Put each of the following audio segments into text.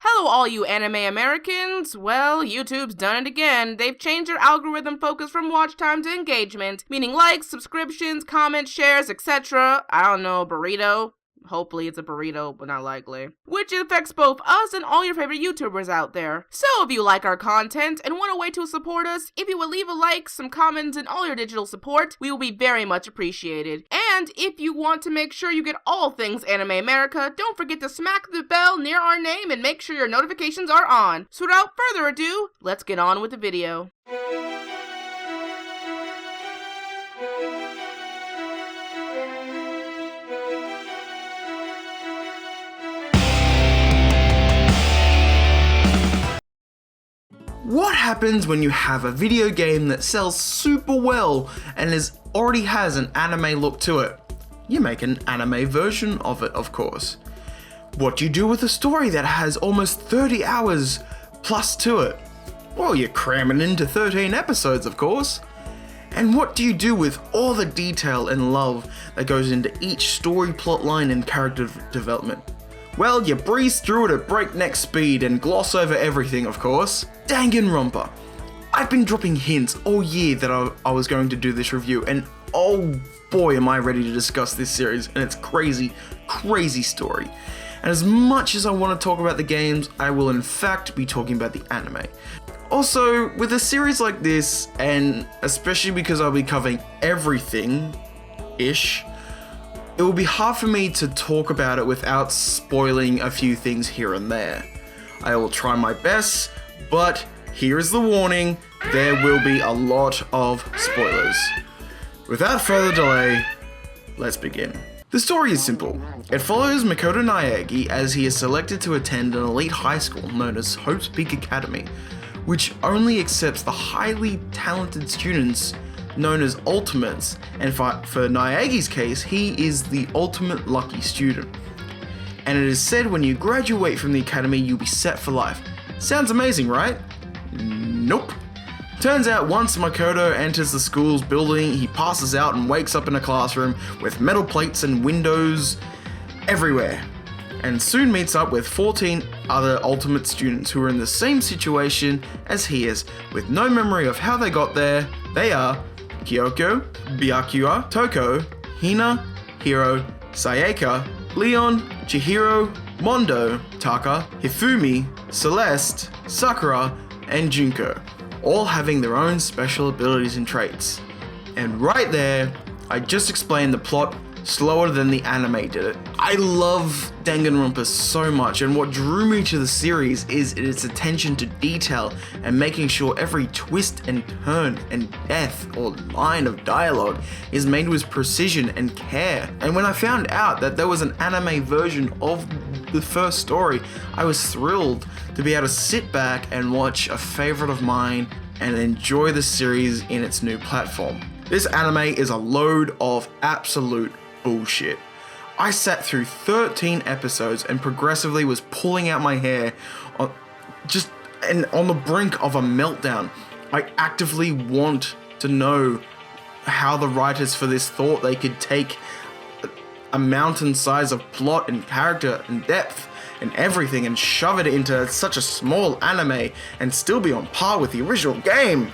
Hello all you anime Americans! Well, YouTube's done it again. They've changed their algorithm focus from watch time to engagement, meaning likes, subscriptions, comments, shares, etc. I don't know, burrito? Hopefully it's a burrito, but not likely. Which affects both us and all your favorite YouTubers out there. So if you like our content and want a way to support us, if you would leave a like, some comments, and all your digital support, we will be very much appreciated. And if you want to make sure you get all things Anime America, don't forget to smack the bell near our name and make sure your notifications are on. So without further ado, let's get on with the video. What happens when you have a video game that sells super well and already has an anime look to it? You make an anime version of it, of course. What do you do with a story that has almost 30 hours plus to it? Well, you cram it into 13 episodes, of course. And what do you do with all the detail and love that goes into each story plotline and character development? Well, you breeze through it at breakneck speed and gloss over everything, of course. Danganronpa. I've been dropping hints all year that I was going to do this review, and oh boy am I ready to discuss this series and its crazy, crazy story. And as much as I want to talk about the games, I will in fact be talking about the anime. Also, with a series like this, and especially because I'll be covering everything-ish, it will be hard for me to talk about it without spoiling a few things here and there. I will try my best, but here is the warning, there will be a lot of spoilers. Without further delay, let's begin. The story is simple. It follows Makoto Naegi as he is selected to attend an elite high school known as Hope's Peak Academy, which only accepts the highly talented students known as Ultimates, and for Naegi's case, he is the ultimate lucky student. And it is said when you graduate from the academy, you'll be set for life. Sounds amazing, right? Nope. Turns out once Makoto enters the school's building, he passes out and wakes up in a classroom with metal plates and windows everywhere, and soon meets up with 14 other Ultimate students who are in the same situation as he is, with no memory of how they got there. They are Kyoko, Byakuya, Toko, Hina, Hiro, Sayaka, Leon, Chihiro, Mondo, Taka, Hifumi, Celeste, Sakura, and Junko, all having their own special abilities and traits. And right there, I just explained the plot slower than the anime did it. I love Danganronpa so much, and what drew me to the series is its attention to detail and making sure every twist and turn and death or line of dialogue is made with precision and care. And when I found out that there was an anime version of the first story, I was thrilled to be able to sit back and watch a favorite of mine and enjoy the series in its new platform. This anime is a load of absolute bullshit. I sat through 13 episodes and progressively was pulling out my hair on the brink of a meltdown. I actively want to know how the writers for this thought they could take a mountain size of plot and character and depth and everything and shove it into such a small anime and still be on par with the original game.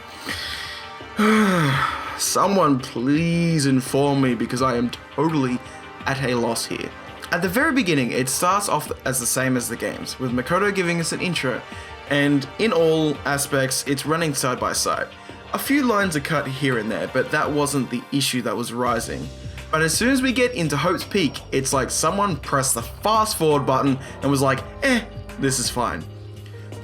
Someone please inform me, because I am totally at a loss here. At the very beginning, it starts off as the same as the games, with Makoto giving us an intro, and in all aspects, it's running side by side. A few lines are cut here and there, but that wasn't the issue that was rising. But as soon as we get into Hope's Peak, it's like someone pressed the fast forward button and was like, this is fine.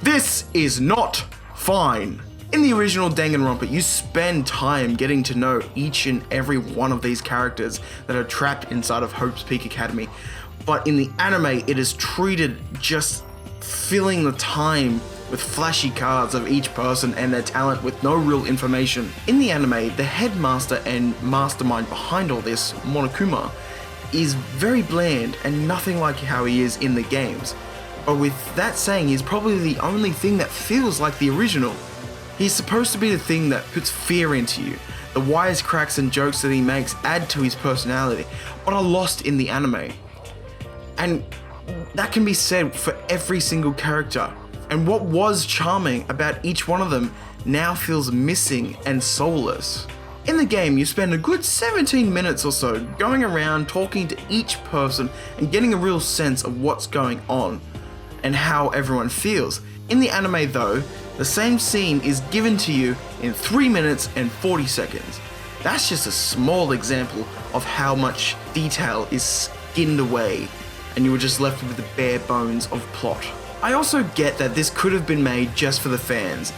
This is not fine. In the original Danganronpa, you spend time getting to know each and every one of these characters that are trapped inside of Hope's Peak Academy. But in the anime, it is treated just filling the time with flashy cards of each person and their talent with no real information. In the anime, the headmaster and mastermind behind all this, Monokuma, is very bland and nothing like how he is in the games. But with that saying, he's probably the only thing that feels like the original. He's supposed to be the thing that puts fear into you. The wisecracks and jokes that he makes add to his personality, but are lost in the anime. And that can be said for every single character. And what was charming about each one of them now feels missing and soulless. In the game, you spend a good 17 minutes or so going around talking to each person and getting a real sense of what's going on and how everyone feels. In the anime though, the same scene is given to you in 3 minutes and 40 seconds. That's just a small example of how much detail is skinned away and you were just left with the bare bones of plot. I also get that this could have been made just for the fans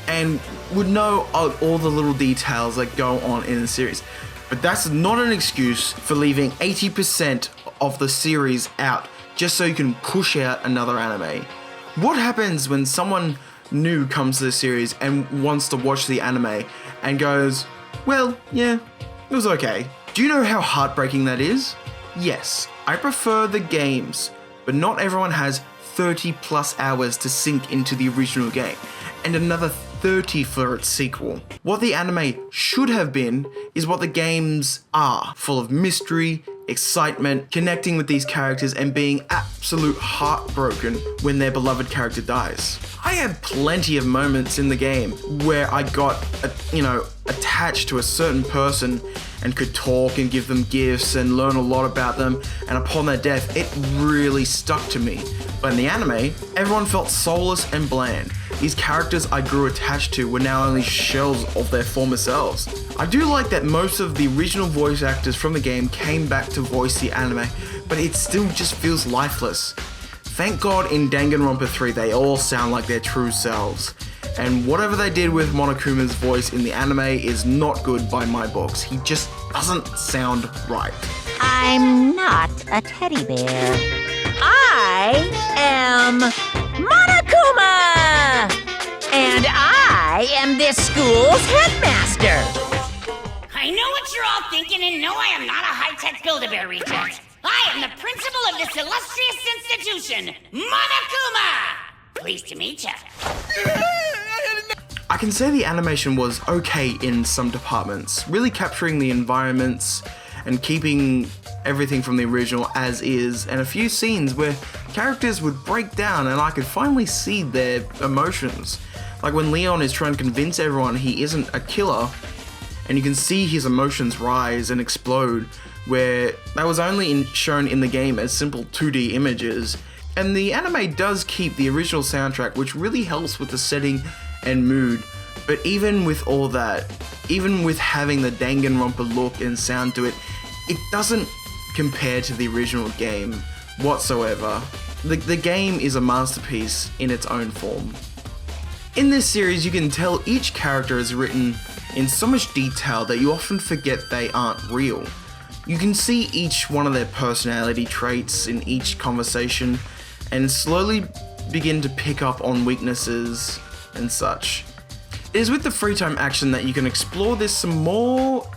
and would know all the little details that go on in the series. But that's not an excuse for leaving 80% of the series out just so you can push out another anime. What happens when someone new comes to the series and wants to watch the anime and goes, well, yeah, it was okay. Do you know how heartbreaking that is? Yes, I prefer the games, but not everyone has 30 plus hours to sink into the original game, and another 30 for its sequel. What the anime should have been is what the games are, full of mystery, excitement, connecting with these characters and being absolute heartbroken when their beloved character dies. I had plenty of moments in the game where I got, attached to a certain person and could talk and give them gifts and learn a lot about them, and upon their death, it really stuck to me. But in the anime, everyone felt soulless and bland. These characters I grew attached to were now only shells of their former selves. I do like that most of the original voice actors from the game came back to voice the anime, but it still just feels lifeless. Thank God in Danganronpa 3 they all sound like their true selves. And whatever they did with Monokuma's voice in the anime is not good by my books. He just doesn't sound right. I'm not a teddy bear. I am Monokuma! And I am this school's headmaster. I know what you're all thinking, and no, I am not a high-tech Build-A-Bear reject. I am the principal of this illustrious institution, Monokuma! Pleased to meet ya. I can say the animation was okay in some departments, really capturing the environments and keeping everything from the original as is, and a few scenes where characters would break down and I could finally see their emotions. Like when Leon is trying to convince everyone he isn't a killer, and you can see his emotions rise and explode, where that was only shown in the game as simple 2D images. And the anime does keep the original soundtrack, which really helps with the setting and mood. But even with all that, even with having the Danganronpa look and sound to it, it doesn't compare to the original game whatsoever. The game is a masterpiece in its own form. In this series, you can tell each character is written in so much detail that you often forget they aren't real. You can see each one of their personality traits in each conversation and slowly begin to pick up on weaknesses and such. It is with the free time action that you can explore this some more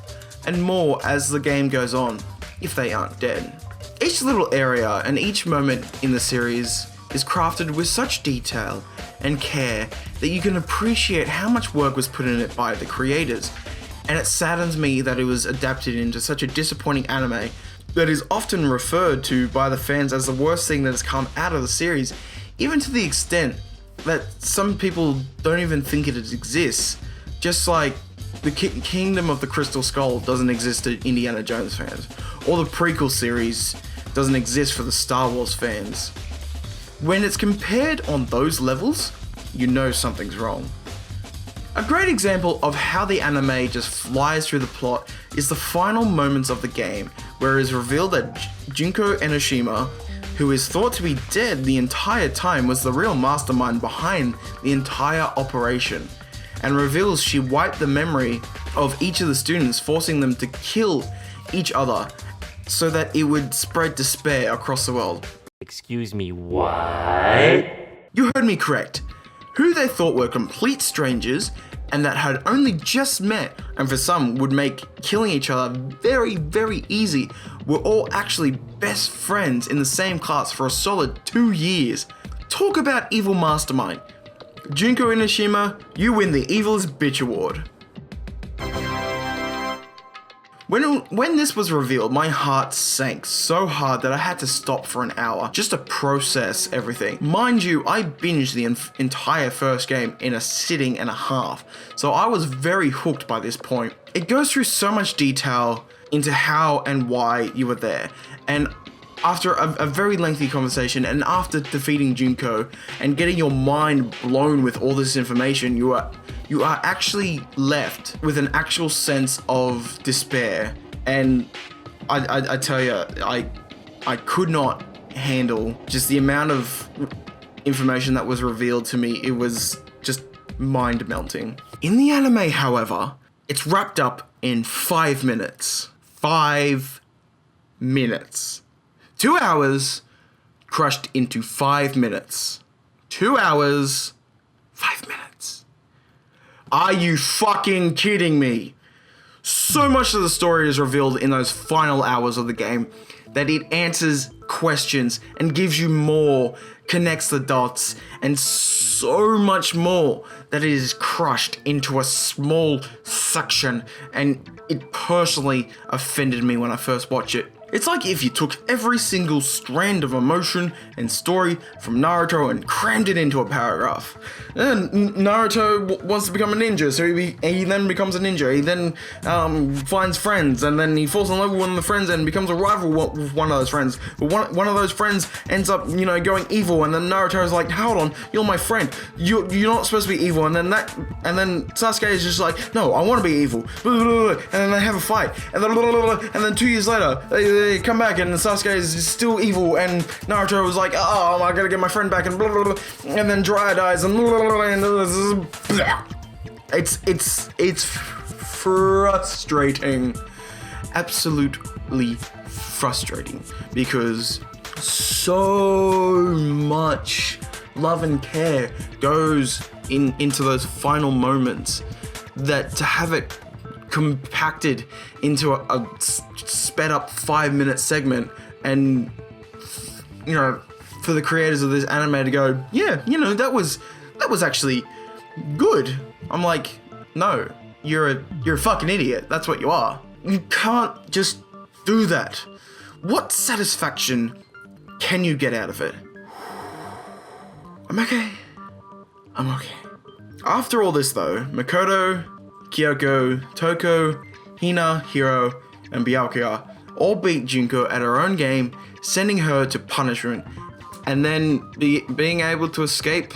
and more as the game goes on, if they aren't dead. Each little area and each moment in the series is crafted with such detail and care that you can appreciate how much work was put in it by the creators. And it saddens me that it was adapted into such a disappointing anime that is often referred to by the fans as the worst thing that has come out of the series, even to the extent that some people don't even think it exists. Just like the Kingdom of the Crystal Skull doesn't exist to Indiana Jones fans, or the prequel series doesn't exist for the Star Wars fans. When it's compared on those levels, you know something's wrong. A great example of how the anime just flies through the plot is the final moments of the game, where it is revealed that Junko Enoshima, who is thought to be dead the entire time, was the real mastermind behind the entire operation, and reveals she wiped the memory of each of the students, forcing them to kill each other so that it would spread despair across the world. Excuse me, what? You heard me correct. Who they thought were complete strangers and that had only just met, and for some would make killing each other very, very easy, were all actually best friends in the same class for a solid 2 years. Talk about evil mastermind. Junko Enoshima, you win the Evilest Bitch Award. When this was revealed, my heart sank so hard that I had to stop for an hour just to process everything. Mind you, I binged the entire first game in a sitting and a half, so I was very hooked by this point. It goes through so much detail into how and why you were there, and after a very lengthy conversation and after defeating Junko and getting your mind blown with all this information, you are actually left with an actual sense of despair. And I tell you, I could not handle just the amount of information that was revealed to me. It was just mind melting. In the anime, however, it's wrapped up in 5 minutes. 5 minutes. 2 hours crushed into 5 minutes. 2 hours, 5 minutes. Are you fucking kidding me? So much of the story is revealed in those final hours of the game that it answers questions and gives you more, connects the dots, and so much more that it is crushed into a small section, and it personally offended me when I first watched it. It's like if you took every single strand of emotion and story from Naruto and crammed it into a paragraph. And Naruto wants to become a ninja, so he then becomes a ninja. He then finds friends, and then he falls in love with one of the friends and becomes a rival with one of those friends. But one of those friends ends up, going evil, and then Naruto's like, hold on, you're my friend. You're not supposed to be evil. And then Sasuke is just like, no, I want to be evil. And then they have a fight. And then 2 years later, they come back and Sasuke is still evil, and Naruto was like, oh, I gotta get my friend back, and blah, blah, blah. And then Jiraiya dies, and blah, blah, blah, and blah. It's frustrating, absolutely frustrating, because so much love and care goes into those final moments that to have it compacted into a sped up 5 minute segment, and for the creators of this anime to go, yeah, that was actually good. I'm like, no, you're a fucking idiot. That's what you are. You can't just do that. What satisfaction can you get out of it? I'm okay. After all this though, Makoto, Kyoko, Toko, Hina, Hiro, and Byakuya all beat Junko at her own game, sending her to punishment, and then being able to escape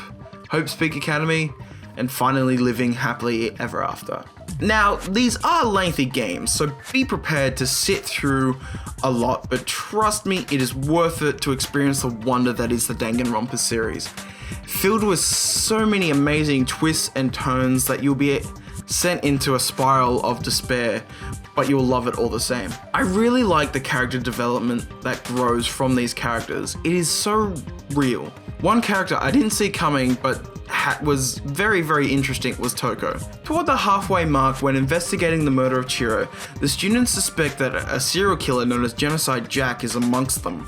Hope's Peak Academy and finally living happily ever after. Now, these are lengthy games, so be prepared to sit through a lot, but trust me, it is worth it to experience the wonder that is the Danganronpa series. Filled with so many amazing twists and turns that you'll be sent into a spiral of despair, but you'll love it all the same. I really like the character development that grows from these characters. It is so real. One character I didn't see coming but was very, very interesting was Toko. Toward the halfway mark, when investigating the murder of Chiro, the students suspect that a serial killer known as Genocide Jack is amongst them,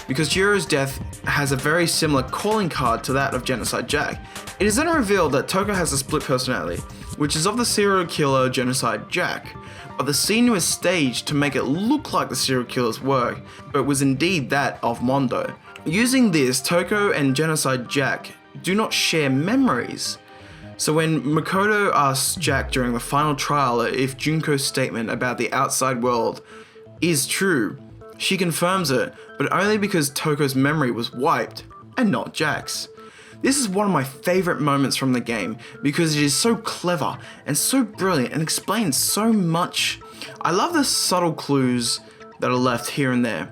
because Chiro's death has a very similar calling card to that of Genocide Jack. It is then revealed that Toko has a split personality, which is of the serial killer Genocide Jack, but the scene was staged to make it look like the serial killer's work, but was indeed that of Mondo. Using this, Toko and Genocide Jack do not share memories. So when Makoto asks Jack during the final trial if Junko's statement about the outside world is true, she confirms it, but only because Toko's memory was wiped, and not Jack's. This is one of my favorite moments from the game because it is so clever and so brilliant and explains so much. I love the subtle clues that are left here and there,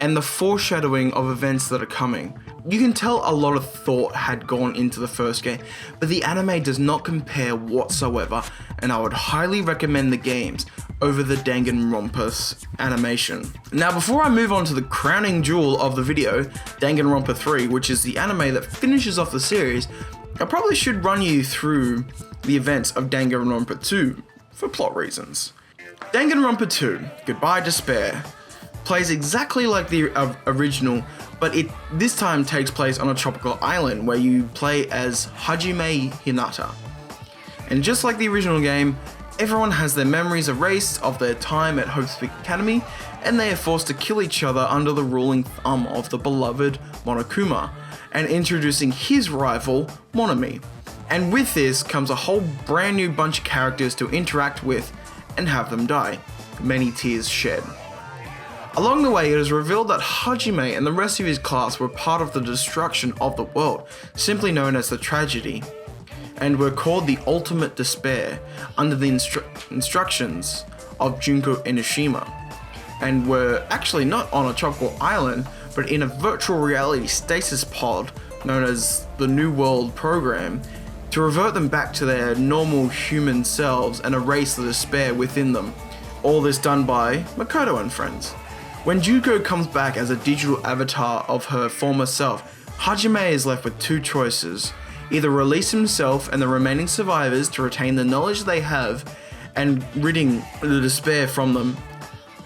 and the foreshadowing of events that are coming. You can tell a lot of thought had gone into the first game, but the anime does not compare whatsoever, and I would highly recommend the games over the Danganronpa's animation. Now, before I move on to the crowning jewel of the video, Danganronpa 3, which is the anime that finishes off the series, I probably should run you through the events of Danganronpa 2 for plot reasons. Danganronpa 2, Goodbye Despair, plays exactly like the original, but it this time takes place on a tropical island where you play as Hajime Hinata. And just like the original game, Everyone has their memories erased of their time at Hope's Peak Academy, and they are forced to kill each other under the ruling thumb of the beloved Monokuma, and introducing his rival, Monomi. And with this comes a whole brand new bunch of characters to interact with and have them die. Many tears shed. Along the way, it is revealed that Hajime and the rest of his class were part of the destruction of the world, simply known as the tragedy, and were called the Ultimate Despair under the instructions of Junko Enoshima, and were actually not on a tropical island, but in a virtual reality stasis pod known as the New World Program, to revert them back to their normal human selves and erase the despair within them. All this done by Makoto and friends. When Junko comes back as a digital avatar of her former self, Hajime is left with two choices: either release himself and the remaining survivors to retain the knowledge they have and ridding the despair from them,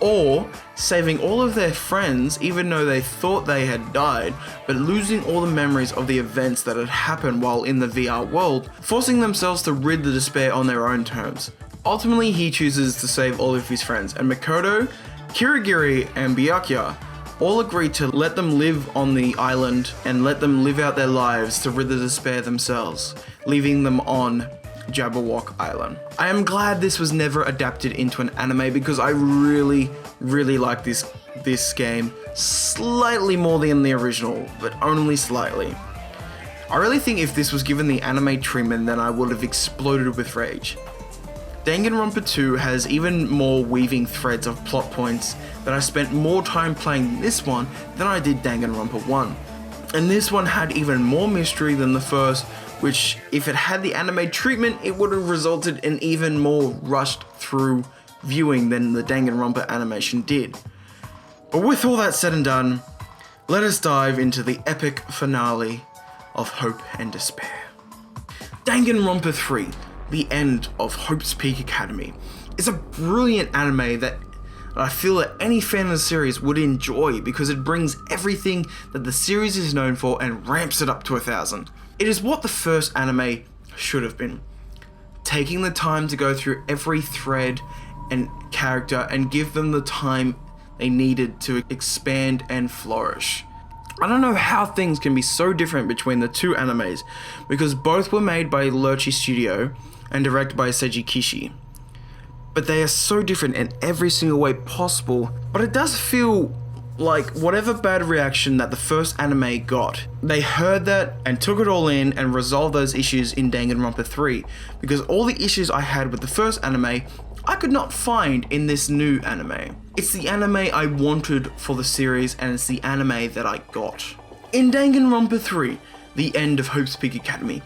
or saving all of their friends even though they thought they had died, but losing all the memories of the events that had happened while in the VR world, forcing themselves to rid the despair on their own terms. Ultimately, he chooses to save all of his friends, and Makoto, Kirigiri, and Byakuya all agree to let them live on the island and let them live out their lives to rid the despair themselves, leaving them on Jabberwock Island. I am glad this was never adapted into an anime because I really like this game slightly more than the original, but only slightly. I really think if this was given the anime treatment, then I would have exploded with rage. Danganronpa 2 has even more weaving threads of plot points that I spent more time playing this one than I did Danganronpa 1. And this one had even more mystery than the first, which if it had the anime treatment, it would have resulted in even more rushed through viewing than the Danganronpa animation did. But with all that said and done, let us dive into the epic finale of Hope and Despair. Danganronpa 3, The End of Hope's Peak Academy, is a brilliant anime that I feel that any fan of the series would enjoy because it brings everything that the series is known for and ramps it up to 1000. It is what the first anime should have been, taking the time to go through every thread and character and give them the time they needed to expand and flourish. I don't know how things can be so different between the two animes because both were made by Lurchi Studio and directed by Seiji Kishi. But they are so different in every single way possible, but it does feel like whatever bad reaction that the first anime got, they heard that and took it all in and resolved those issues in Danganronpa 3, because all the issues I had with the first anime, I could not find in this new anime. It's the anime I wanted for the series and it's the anime that I got. In Danganronpa 3, The End of Hope's Peak Academy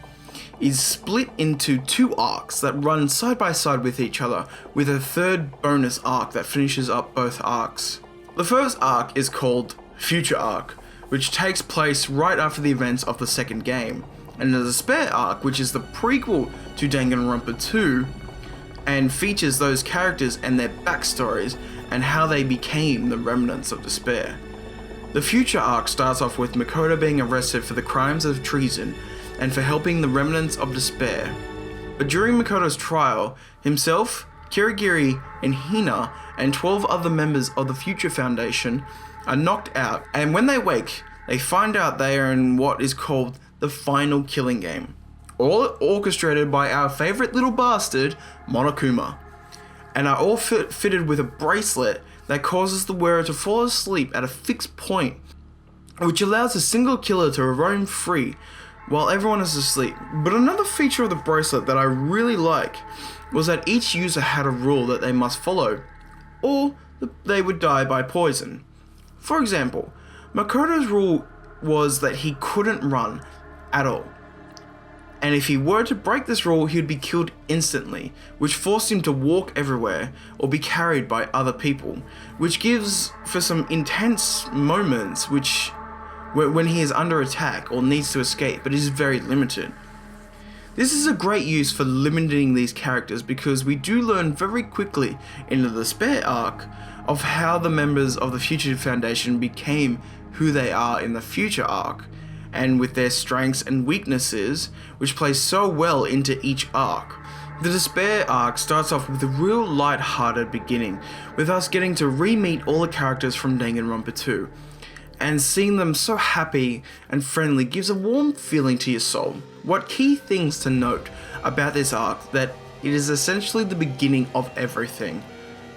is split into two arcs that run side by side with each other, with a third bonus arc that finishes up both arcs. The first arc is called Future Arc, which takes place right after the events of the second game, and the Despair Arc, which is the prequel to Danganronpa 2, and features those characters and their backstories and how they became the remnants of despair. The Future Arc starts off with Makoto being arrested for the crimes of treason and for helping the remnants of despair. But during Makoto's trial, himself, Kirigiri, and Hina, and 12 other members of the Future Foundation are knocked out, and when they wake, they find out they are in what is called the Final Killing Game, all orchestrated by our favorite little bastard, Monokuma, and are all fitted with a bracelet that causes the wearer to fall asleep at a fixed point, which allows a single killer to roam free while everyone is asleep. But another feature of the bracelet that I really like was that each user had a rule that they must follow, or they would die by poison. For example, Makoto's rule was that he couldn't run at all, and if he were to break this rule, he would be killed instantly, which forced him to walk everywhere or be carried by other people, which gives for some intense moments when he is under attack or needs to escape, but is very limited. This is a great use for limiting these characters because we do learn very quickly in the Despair arc of how the members of the Future Foundation became who they are in the Future arc, and with their strengths and weaknesses, which play so well into each arc. The Despair arc starts off with a real light-hearted beginning, with us getting to re-meet all the characters from Danganronpa 2, and seeing them so happy and friendly gives a warm feeling to your soul. What key things to note about this arc that it is essentially the beginning of everything,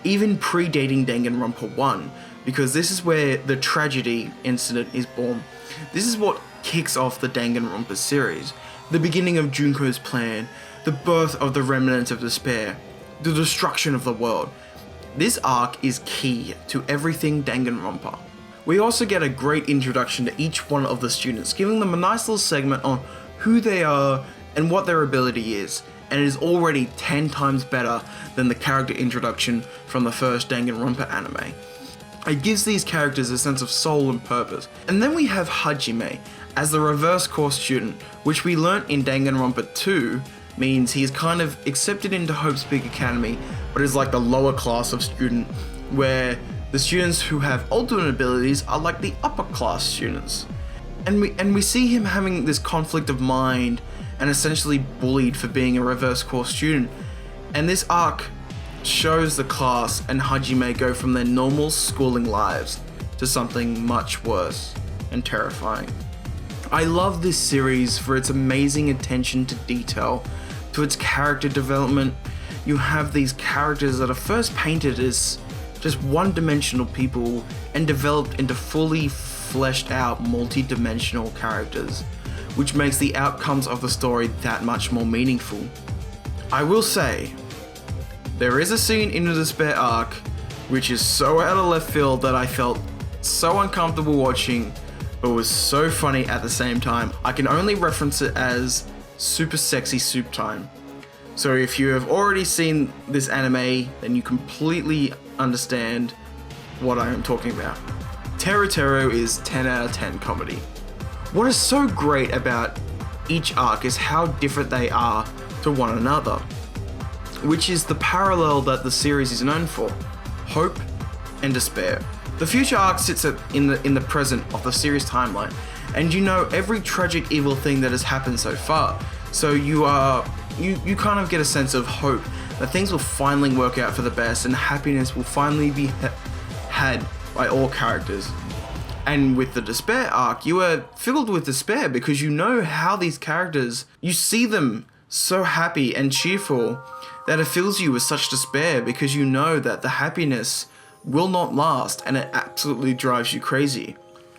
even predating Danganronpa 1, because this is where the tragedy incident is born. This is what kicks off the Danganronpa series, the beginning of Junko's plan, the birth of the remnants of despair, the destruction of the world. This arc is key to everything Danganronpa. We also get a great introduction to each one of the students, giving them a nice little segment on who they are and what their ability is, and it is already 10 times better than the character introduction from the first Danganronpa anime. It gives these characters a sense of soul and purpose. And then we have Hajime as the reverse course student, which we learnt in Danganronpa 2 means he's kind of accepted into Hope's Peak Academy, but is like the lower class of student, where the students who have alternate abilities are like the upper class students. And we see him having this conflict of mind and essentially bullied for being a reverse course student. And this arc shows the class and Hajime go from their normal schooling lives to something much worse and terrifying. I love this series for its amazing attention to detail, to its character development. You have these characters that are first painted as just one-dimensional people and developed into fully fleshed out multi-dimensional characters, which makes the outcomes of the story that much more meaningful. I will say, there is a scene in the Despair arc which is so out of left field that I felt so uncomfortable watching, but was so funny at the same time. I can only reference it as super sexy soup time. So if you have already seen this anime, then you completely understand what I am talking about. Teru Teru is 10 out of 10 comedy. What is so great about each arc is how different they are to one another, which is the parallel that the series is known for: hope and despair. The future arc sits in the present of the series timeline, and you know every tragic evil thing that has happened so far. So you kind of get a sense of hope that things will finally work out for the best and happiness will finally be had by all characters. And with the despair arc, you are filled with despair because you know how these characters, you see them so happy and cheerful that it fills you with such despair because you know that the happiness will not last and it absolutely drives you crazy.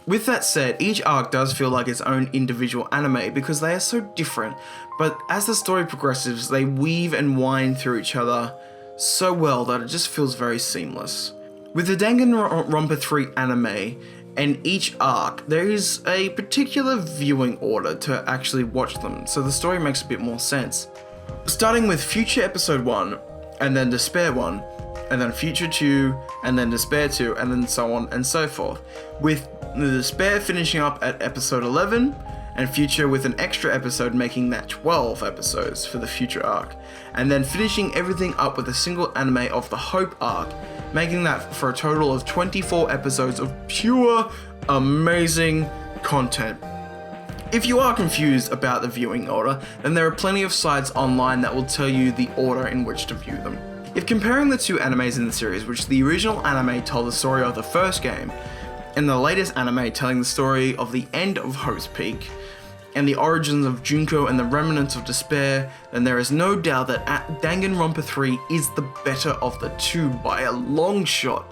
With that said, each arc does feel like its own individual anime because they are so different, but as the story progresses, they weave and wind through each other so well that it just feels very seamless. With the Danganronpa 3 anime and each arc, there is a particular viewing order to actually watch them, so the story makes a bit more sense. Starting with Future Episode 1, and then Despair 1, and then Future 2, and then Despair 2, and then so on and so forth, with the Despair finishing up at episode 11, and Future with an extra episode making that 12 episodes for the Future arc, and then finishing everything up with a single anime of the Hope arc, making that for a total of 24 episodes of pure, amazing content. If you are confused about the viewing order, then there are plenty of sites online that will tell you the order in which to view them. If comparing the two animes in the series, which the original anime told the story of the first game, and the latest anime telling the story of the end of Hope's Peak, and the origins of Junko and the remnants of despair, then there is no doubt that Danganronpa 3 is the better of the two by a long shot.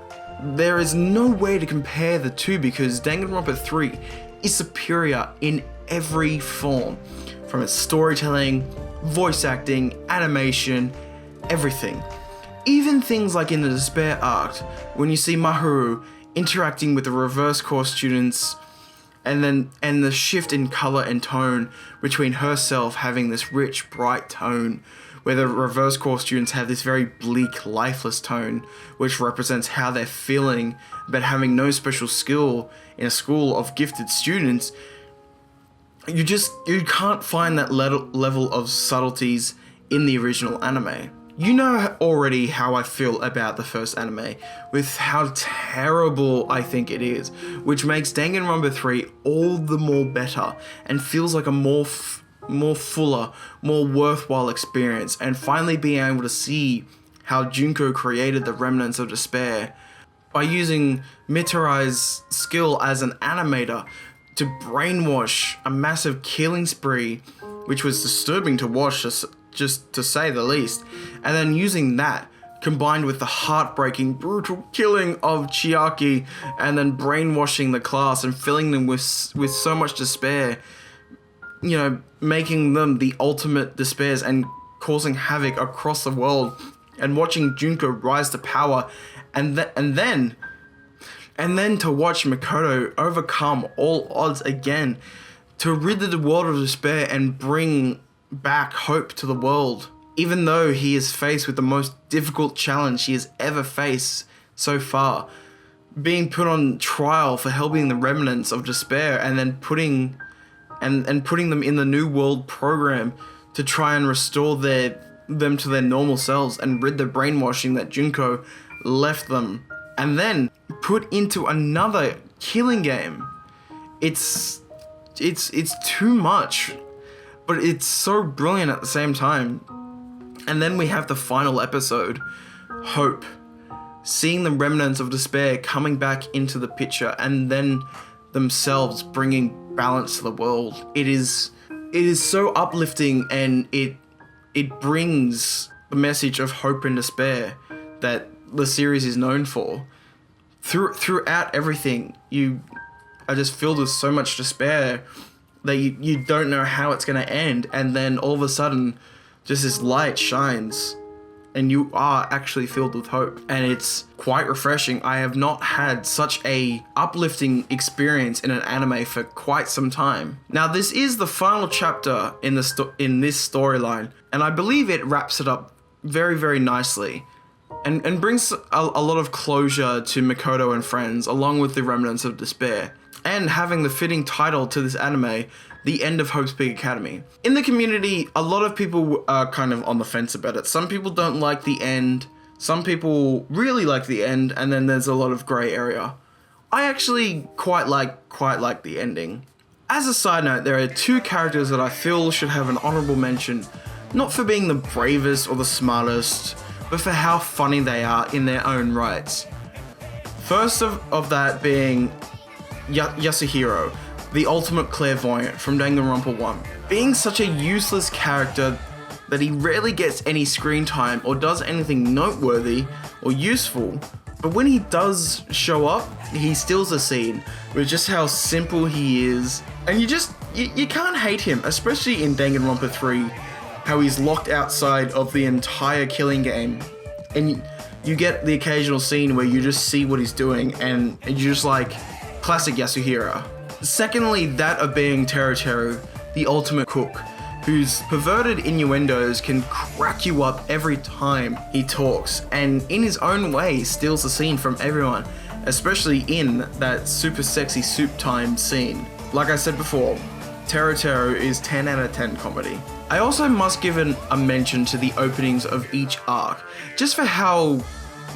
There is no way to compare the two because Danganronpa 3 is superior in every form, from its storytelling, voice acting, animation, everything. Even things like in the Despair arc, when you see Maharu interacting with the reverse course students, and the shift in color and tone between herself having this rich, bright tone, where the reverse course students have this very bleak, lifeless tone, which represents how they're feeling about having no special skill in a school of gifted students. You can't find that level of subtleties in the original anime. You know already how I feel about the first anime, with how terrible I think it is, which makes Danganronpa 3 all the more better and feels like a more more fuller, more worthwhile experience, and finally being able to see how Junko created the remnants of despair by using Mitarai's skill as an animator to brainwash a massive killing spree, which was disturbing to watch, just to say the least, and then using that combined with the heartbreaking, brutal killing of Chiaki, and then brainwashing the class and filling them with so much despair, you know, making them the ultimate despairs and causing havoc across the world, and watching Junko rise to power, and then to watch Makoto overcome all odds again to rid the world of despair and bring back hope to the world. Even though he is faced with the most difficult challenge he has ever faced so far, being put on trial for helping the remnants of despair and then putting them in the New World program to try and restore them to their normal selves and rid the brainwashing that Junko left them, and then put into another killing game. It's too much, but it's so brilliant at the same time. And then we have the final episode, Hope, seeing the remnants of despair coming back into the picture and then themselves bringing balance to the world. It is so uplifting, and it brings the message of hope and despair that the series is known for. Throughout everything, you are just filled with so much despair that you don't know how it's going to end, and then all of a sudden just this light shines and you are actually filled with hope, and it's quite refreshing. I have not had such a uplifting experience in an anime for quite some time. Now, this is the final chapter in this storyline, and I believe it wraps it up very, very nicely and brings a lot of closure to Makoto and friends, along with the remnants of despair, and having the fitting title to this anime, The End of Hope's Big Academy. In the community, a lot of people are kind of on the fence about it. Some people don't like the end, some people really like the end, and then there's a lot of grey area. I actually quite like the ending. As a side note, there are two characters that I feel should have an honourable mention, not for being the bravest or the smartest, but for how funny they are in their own rights. First of that being Yasuhiro, the ultimate clairvoyant from Danganronpa 1. Being such a useless character that he rarely gets any screen time or does anything noteworthy or useful, but when he does show up, he steals the scene with just how simple he is, and you can't hate him, especially in Danganronpa 3, how he's locked outside of the entire killing game, and you get the occasional scene where you just see what he's doing, and you're just like, classic Yasuhiro. Secondly, that of being Teru, the ultimate cook, whose perverted innuendos can crack you up every time he talks, and in his own way steals the scene from everyone, especially in that super sexy soup time scene. Like I said before, Teru is 10 out of 10 comedy. I also must give a mention to the openings of each arc, just for how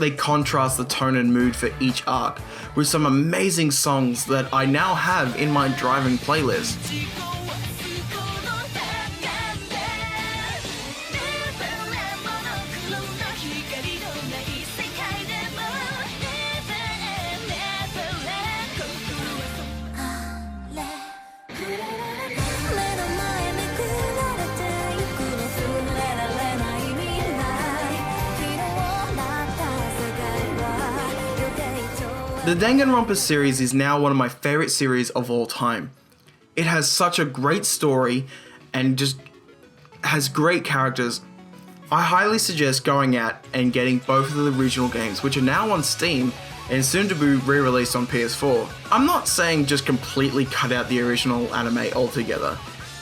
they contrast the tone and mood for each arc, with some amazing songs that I now have in my driving playlist. The Danganronpa series is now one of my favorite series of all time. It has such a great story and just has great characters. I highly suggest going out and getting both of the original games, which are now on Steam and soon to be re-released on PS4. I'm not saying just completely cut out the original anime altogether,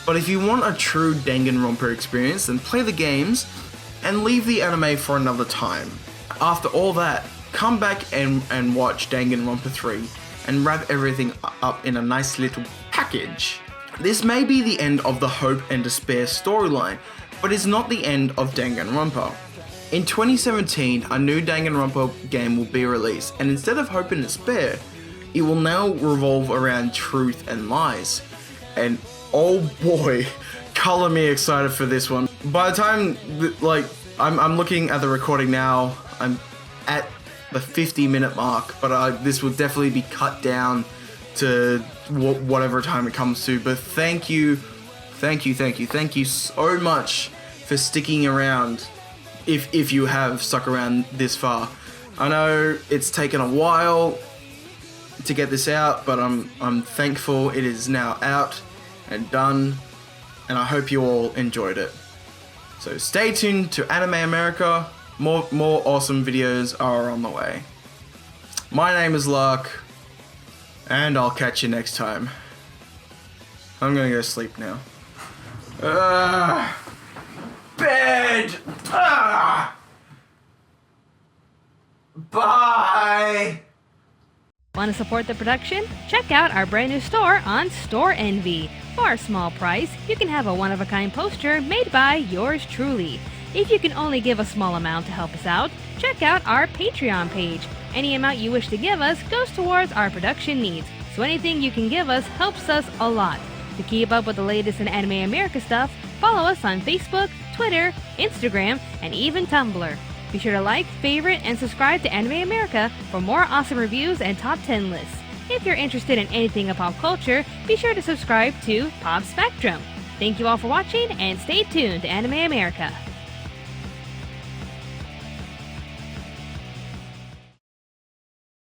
but if you want a true Danganronpa experience, then play the games and leave the anime for another time. After all that, come back and watch Danganronpa 3 and wrap everything up in a nice little package. This may be the end of the Hope and Despair storyline, but it's not the end of Danganronpa. In 2017, a new Danganronpa game will be released, and instead of Hope and Despair, it will now revolve around truth and lies. And oh boy, color me excited for this one. By the time, like, I'm looking at the recording now, I'm at the 50-minute mark, but this will definitely be cut down to whatever time it comes to. But thank you so much for sticking around, if you have stuck around this far. I know it's taken a while to get this out, but I'm thankful it is now out and done, and I hope you all enjoyed it. So stay tuned to Anime America. More awesome videos are on the way. My name is Lark, and I'll catch you next time. I'm gonna go sleep now. Bed! Bye! Want to support the production? Check out our brand new store on Store Envy. For a small price, you can have a one-of-a-kind poster made by yours truly. If you can only give a small amount to help us out, check out our Patreon page. Any amount you wish to give us goes towards our production needs, so anything you can give us helps us a lot. To keep up with the latest in Anime America stuff, follow us on Facebook, Twitter, Instagram, and even Tumblr. Be sure to like, favorite, and subscribe to Anime America for more awesome reviews and top 10 lists. If you're interested in anything of pop culture, be sure to subscribe to Pop Spectrum. Thank you all for watching, and stay tuned to Anime America.